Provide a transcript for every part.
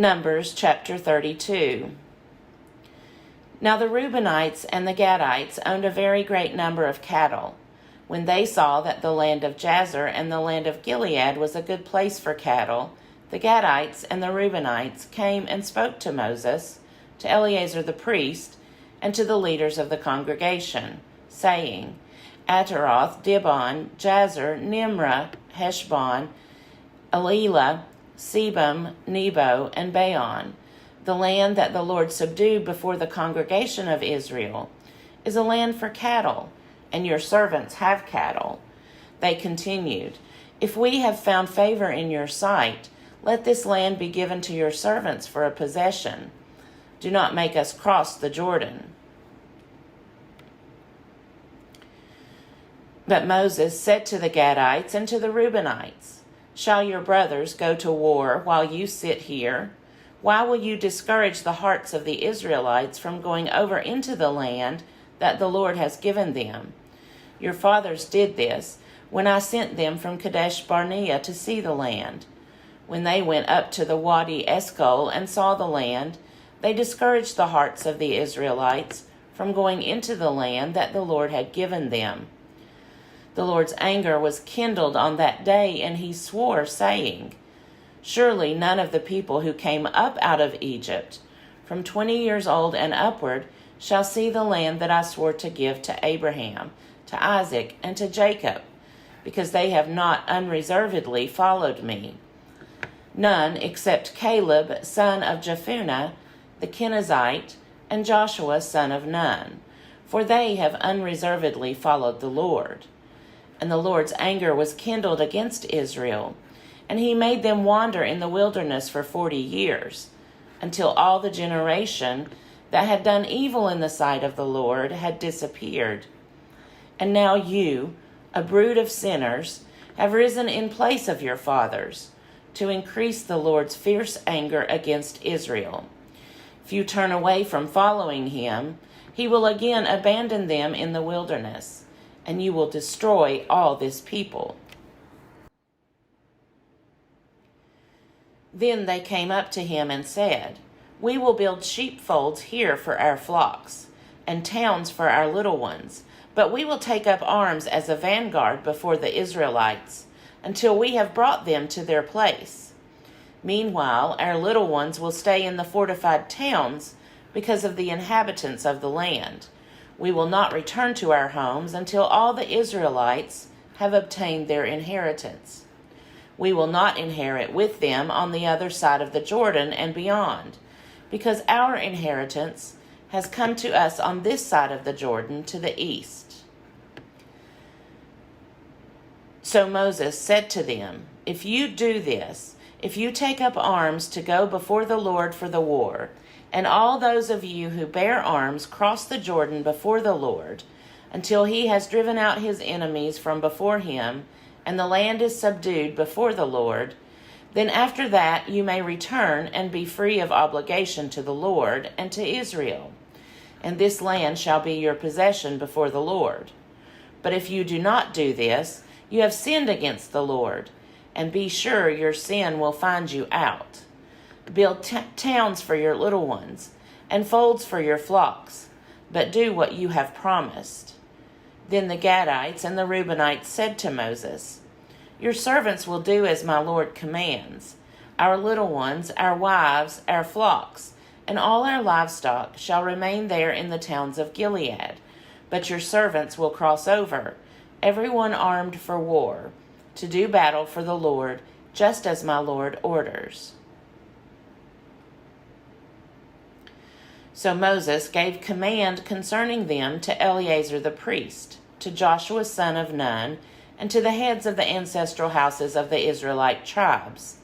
Numbers chapter 32. Now the Reubenites and the Gadites owned a very great number of cattle. When they saw that the land of Jazer and the land of Gilead was a good place for cattle, the Gadites and the Reubenites came and spoke to Moses, to Eleazar the priest, and to the leaders of the congregation, saying, Ataroth, Dibon, Jazer, Nimrah, Heshbon, Elilah, Sebam, Nebo, and Baon, the land that the Lord subdued before the congregation of Israel, is a land for cattle, and your servants have cattle. They continued, If we have found favor in your sight, let this land be given to your servants for a possession. Do not make us cross the Jordan. But Moses said to the Gadites and to the Reubenites, Shall your brothers go to war while you sit here? Why will you discourage the hearts of the Israelites from going over into the land that the Lord has given them? Your fathers did this when I sent them from Kadesh Barnea to see the land. When they went up to the Wadi Eshcol and saw the land, they discouraged the hearts of the Israelites from going into the land that the Lord had given them. The Lord's anger was kindled on that day, and he swore, saying, Surely none of the people who came up out of Egypt, from 20 years old and upward, shall see the land that I swore to give to Abraham, to Isaac, and to Jacob, because they have not unreservedly followed me. None except Caleb, son of Jephunneh, the Kenizzite, and Joshua, son of Nun, for they have unreservedly followed the Lord. And the Lord's anger was kindled against Israel, and he made them wander in the wilderness for 40 years, until all the generation that had done evil in the sight of the Lord had disappeared. And now you, a brood of sinners, have risen in place of your fathers, to increase the Lord's fierce anger against Israel. If you turn away from following him, he will again abandon them in the wilderness, and you will destroy all this people. Then they came up to him and said, We will build sheepfolds here for our flocks, and towns for our little ones, but we will take up arms as a vanguard before the Israelites, until we have brought them to their place. Meanwhile, our little ones will stay in the fortified towns because of the inhabitants of the land. We will not return to our homes until all the Israelites have obtained their inheritance. We will not inherit with them on the other side of the Jordan and beyond, because our inheritance has come to us on this side of the Jordan to the east. So Moses said to them, If you do this, if you take up arms to go before the Lord for the war, and all those of you who bear arms cross the Jordan before the Lord, until he has driven out his enemies from before him, and the land is subdued before the Lord, then after that you may return and be free of obligation to the Lord and to Israel, and this land shall be your possession before the Lord. But if you do not do this, you have sinned against the Lord, and be sure your sin will find you out. Build towns for your little ones, and folds for your flocks, but do what you have promised. Then the Gadites and the Reubenites said to Moses, Your servants will do as my Lord commands. Our little ones, our wives, our flocks, and all our livestock shall remain there in the towns of Gilead, but your servants will cross over, everyone armed for war, to do battle for the Lord, just as my Lord orders. So Moses gave command concerning them to Eleazar the priest, to Joshua son of Nun, and to the heads of the ancestral houses of the Israelite tribes.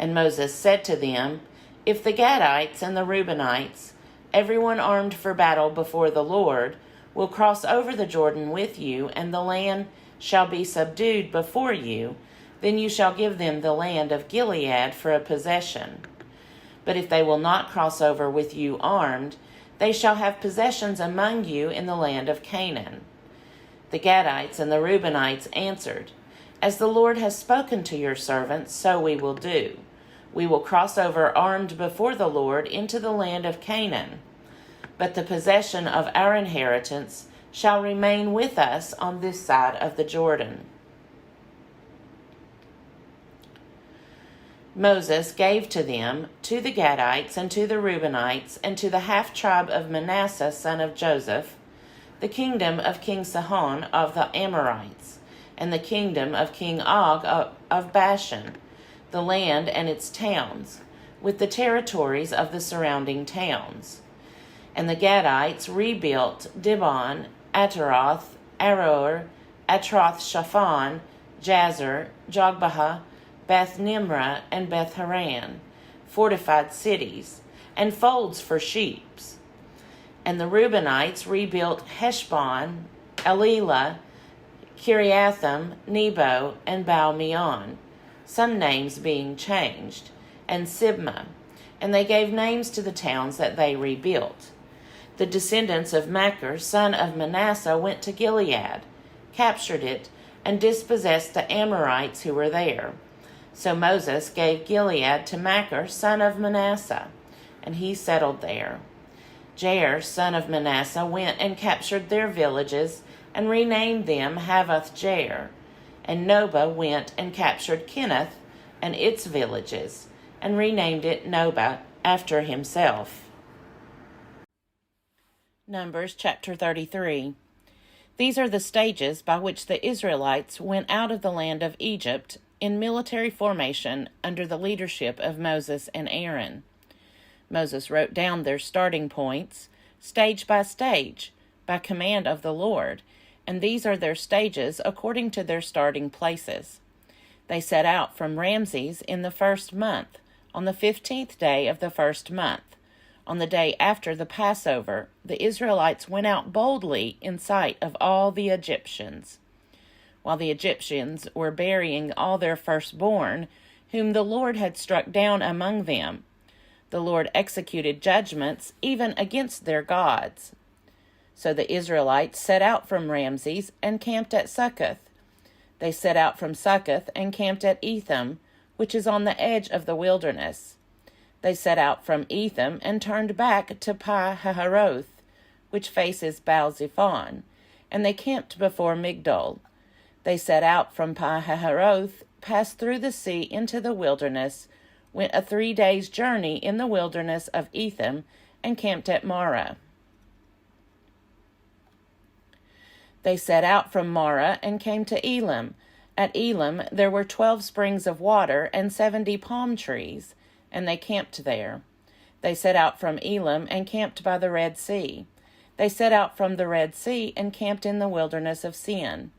And Moses said to them, If the Gadites and the Reubenites, everyone armed for battle before the Lord, will cross over the Jordan with you, and the land shall be subdued before you, then you shall give them the land of Gilead for a possession. But if they will not cross over with you armed, they shall have possessions among you in the land of Canaan. The Gadites and the Reubenites answered, As the Lord has spoken to your servants, so we will do. We will cross over armed before the Lord into the land of Canaan. But the possession of our inheritance shall remain with us on this side of the Jordan. Moses gave to them, to the Gadites, and to the Reubenites, and to the half-tribe of Manasseh, son of Joseph, the kingdom of King Sihon of the Amorites, and the kingdom of King Og of Bashan, the land and its towns, with the territories of the surrounding towns. And the Gadites rebuilt Dibon, Ataroth, Aroer, Atroth-Shaphan, Jazer, Jogbehah, Beth-Nimrah, and Beth-Haran, fortified cities, and folds for sheep. And the Reubenites rebuilt Heshbon, Elilah, Kiriathim, Nebo, and Baal-meon, some names being changed, and Sibmah, and they gave names to the towns that they rebuilt. The descendants of Machir, son of Manasseh, went to Gilead, captured it, and dispossessed the Amorites who were there. So Moses gave Gilead to Machir, son of Manasseh, and he settled there. Jair, son of Manasseh, went and captured their villages and renamed them Havoth-Jair. And Nobah went and captured Kenath and its villages and renamed it Nobah after himself. Numbers chapter 33. These are the stages by which the Israelites went out of the land of Egypt in military formation under the leadership of Moses and Aaron. Moses wrote down their starting points, stage by stage, by command of the Lord, and these are their stages according to their starting places. They set out from Ramses in the 1st month, on the 15th day of the 1st month. On the day after the Passover, the Israelites went out boldly in sight of all the Egyptians. While the Egyptians were burying all their firstborn, whom the Lord had struck down among them, the Lord executed judgments even against their gods. So the Israelites set out from Ramses and camped at Succoth. They set out from Succoth and camped at Etham, which is on the edge of the wilderness. They set out from Etham and turned back to Pi-hahiroth, which faces Baal-zephon, and they camped before Migdol. They set out from Pi-hahiroth, passed through the sea into the wilderness, went a 3 days' journey in the wilderness of Etham, and camped at Marah. They set out from Marah and came to Elim. At Elim there were 12 springs of water and 70 palm trees, and they camped there. They set out from Elim and camped by the Red Sea. They set out from the Red Sea and camped in the wilderness of Sin.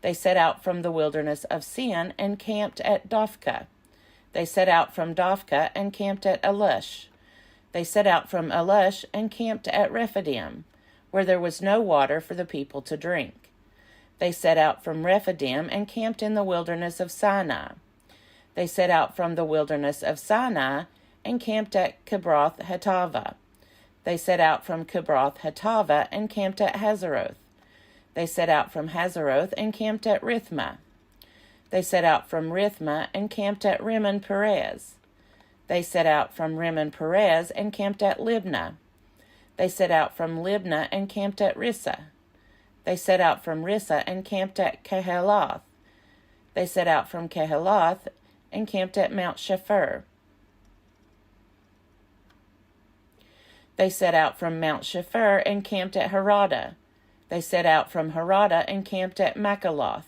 They set out from the wilderness of Sin and camped at Dophkah. They set out from Dophkah and camped at Elush. They set out from Elush and camped at Rephidim, where there was no water for the people to drink. They set out from Rephidim and camped in the wilderness of Sinai. They set out from the wilderness of Sinai and camped at Kibroth-Hattaavah. They set out from Kibroth-Hattaavah and camped at Hazeroth. They set out from Hazeroth and camped at Rithmah. They set out from Rithmah and camped at Rimmon-Perez. They set out from Rimmon-Perez and camped at Libnah. They set out from Libnah and camped at Rissah. They set out from Rissah and camped at Kehelath. They set out from Kehelath and camped at Mount Shepher. They set out from Mount Shepher and camped at Harada. They set out from Harada and camped at Makaloth.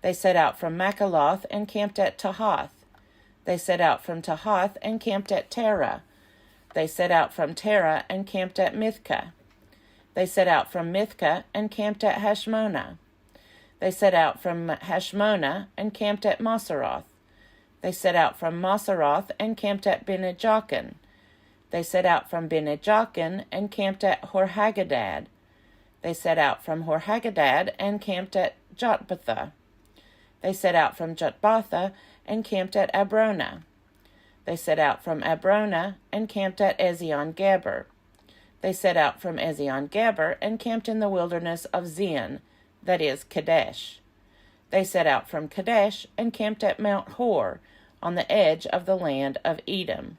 They set out from Makaloth and camped at Tahath. They set out from Tahath and camped at Terah. They set out from Terah and camped at Mithkah. They set out from Mithkah and camped at Hashmonah. They set out from Hashmonah and camped at Moseroth. They set out from Moseroth and camped at Bene-Jaakan. They set out from Bene-Jaakan and camped at Horhaggadad. They set out from Horhaggadad and camped at Jotbathah. They set out from Jotbathah and camped at Abrona. They set out from Abrona and camped at Ezion-Geber. They set out from Ezion-Geber and camped in the wilderness of Zin, that is, Kadesh. They set out from Kadesh and camped at Mount Hor, on the edge of the land of Edom.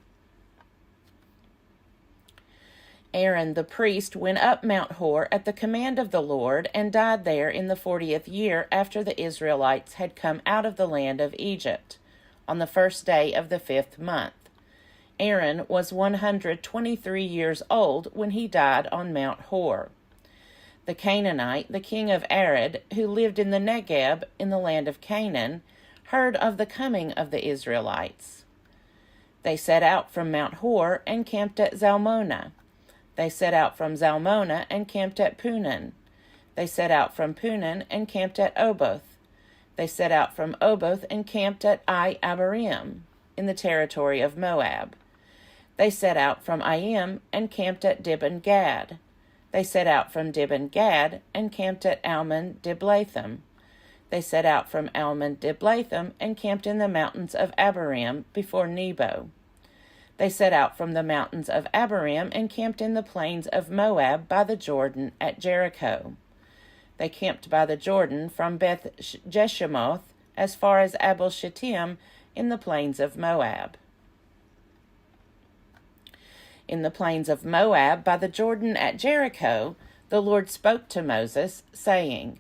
Aaron the priest went up Mount Hor at the command of the Lord and died there in the 40th year after the Israelites had come out of the land of Egypt, on the first day of the 5th month. Aaron was 123 years old when he died on Mount Hor. The Canaanite, the king of Arad, who lived in the Negeb in the land of Canaan, heard of the coming of the Israelites. They set out from Mount Hor and camped at Zalmonah. They set out from Zalmonah and camped at Punan. They set out from Punan and camped at Oboth. They set out from Oboth and camped at Abarim, in the territory of Moab. They set out from Aim and camped at Dibon Gad. They set out from Dibon Gad and camped at Almon Diblatham. They set out from Almon Diblatham and camped in the mountains of Abarim before Nebo. They set out from the mountains of Abarim and camped in the plains of Moab by the Jordan at Jericho. They camped by the Jordan from Beth Jeshimoth as far as Abel Shittim in the plains of Moab. In the plains of Moab by the Jordan at Jericho, the Lord spoke to Moses, saying,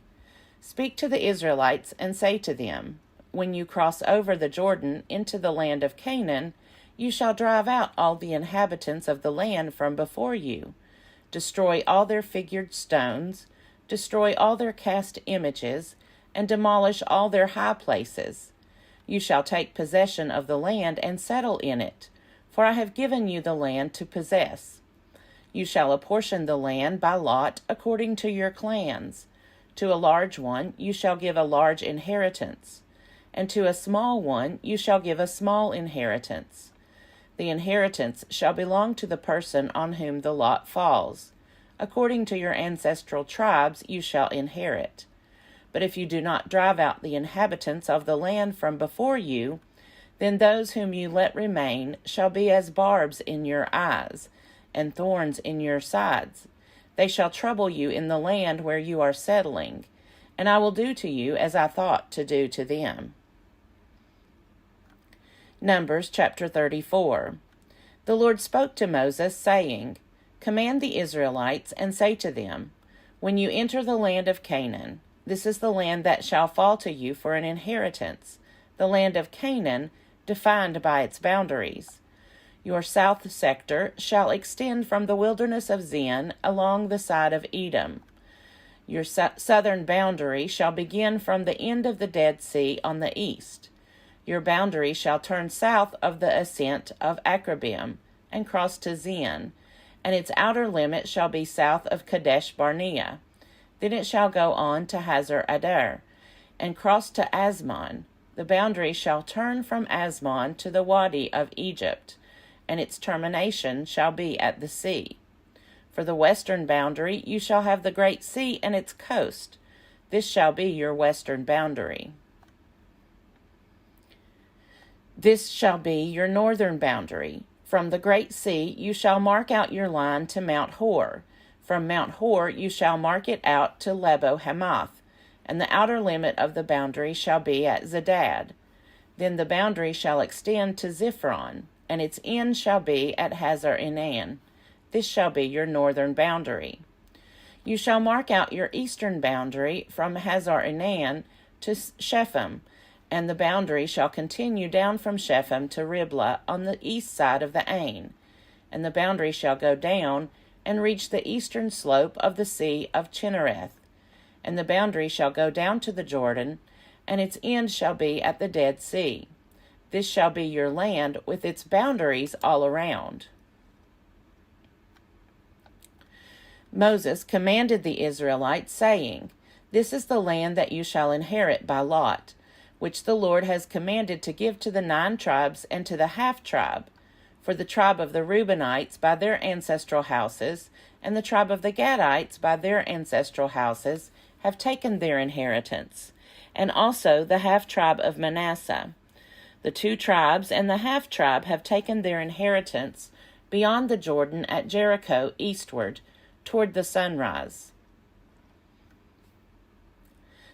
"Speak to the Israelites and say to them, when you cross over the Jordan into the land of Canaan, you shall drive out all the inhabitants of the land from before you, destroy all their figured stones, destroy all their cast images, and demolish all their high places. You shall take possession of the land and settle in it, for I have given you the land to possess. You shall apportion the land by lot according to your clans. To a large one you shall give a large inheritance, and to a small one you shall give a small inheritance. The inheritance shall belong to the person on whom the lot falls. According to your ancestral tribes you shall inherit. But if you do not drive out the inhabitants of the land from before you, then those whom you let remain shall be as barbs in your eyes, and thorns in your sides. They shall trouble you in the land where you are settling, and I will do to you as I thought to do to them." Numbers chapter 34. The Lord spoke to Moses, saying, "Command the Israelites, and say to them, when you enter the land of Canaan, this is the land that shall fall to you for an inheritance, the land of Canaan, defined by its boundaries. Your south sector shall extend from the wilderness of Zin along the side of Edom. Your southern boundary shall begin from the end of the Dead Sea on the east. Your boundary shall turn south of the ascent of Akrabim and cross to Zin, and its outer limit shall be south of Kadesh Barnea. Then it shall go on to Hazar Adar, and cross to Asmon. The boundary shall turn from Asmon to the Wadi of Egypt, and its termination shall be at the sea. For the western boundary you shall have the great sea and its coast. This shall be your western boundary. This shall be your northern boundary. From the great sea you shall mark out your line to Mount Hor. From Mount Hor you shall mark it out to Lebo Hamath, and the outer limit of the boundary shall be at Zedad. Then the boundary shall extend to Ziphron, and its end shall be at Hazar Enan. This shall be your northern boundary. You shall mark out your eastern boundary from Hazar Enan to Shephem, and the boundary shall continue down from Shephem to Riblah on the east side of the Ain, and the boundary shall go down and reach the eastern slope of the sea of Chinnereth, and the boundary shall go down to the Jordan, and its end shall be at the Dead Sea. This shall be your land with its boundaries all around. Moses commanded the Israelites, saying, "This is the land that you shall inherit by lot, which the Lord has commanded to give to the 9 tribes and to the half-tribe, for the tribe of the Reubenites by their ancestral houses, and the tribe of the Gadites by their ancestral houses, have taken their inheritance, and also the half-tribe of Manasseh. The 2 tribes and the half-tribe have taken their inheritance beyond the Jordan at Jericho eastward, toward the sunrise."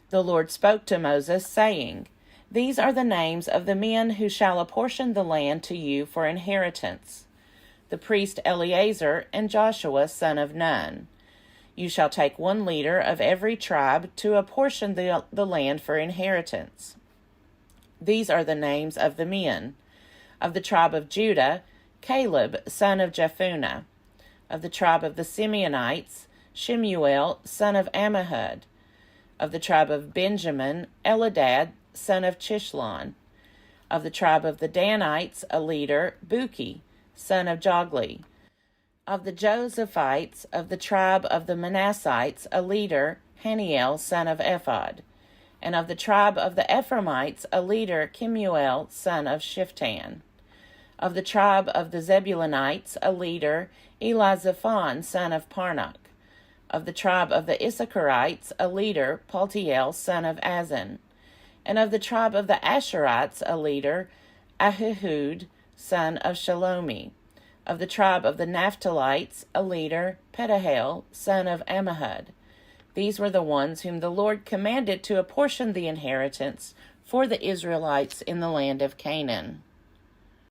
The Lord spoke to Moses, saying, These are the names of the men who shall apportion the land to you for inheritance: the priest Eleazar and Joshua son of Nun. You shall take one leader of every tribe to apportion the land for inheritance. These are the names of the men: of the tribe of Judah, Caleb son of Jephunneh; of the tribe of the Simeonites, Shemuel son of Ammihud; of the tribe of Benjamin, Eladad son of Chishlon; of the tribe of the Danites, a leader, Buki son of Jogli; of the Josephites, of the tribe of the Manassites, a leader, Haniel son of Ephod; and of the tribe of the Ephraimites, a leader, Kemuel son of Shiftan; of the tribe of the Zebulunites, a leader, Elizaphan son of Parnach; of the tribe of the Issacharites, a leader, Paltiel son of Azan; and of the tribe of the Asherites, a leader, Ahihud son of Shalomi; of the tribe of the Naphtalites, a leader, Pedahel son of Ammihud. These were the ones whom the Lord commanded to apportion the inheritance for the Israelites in the land of Canaan.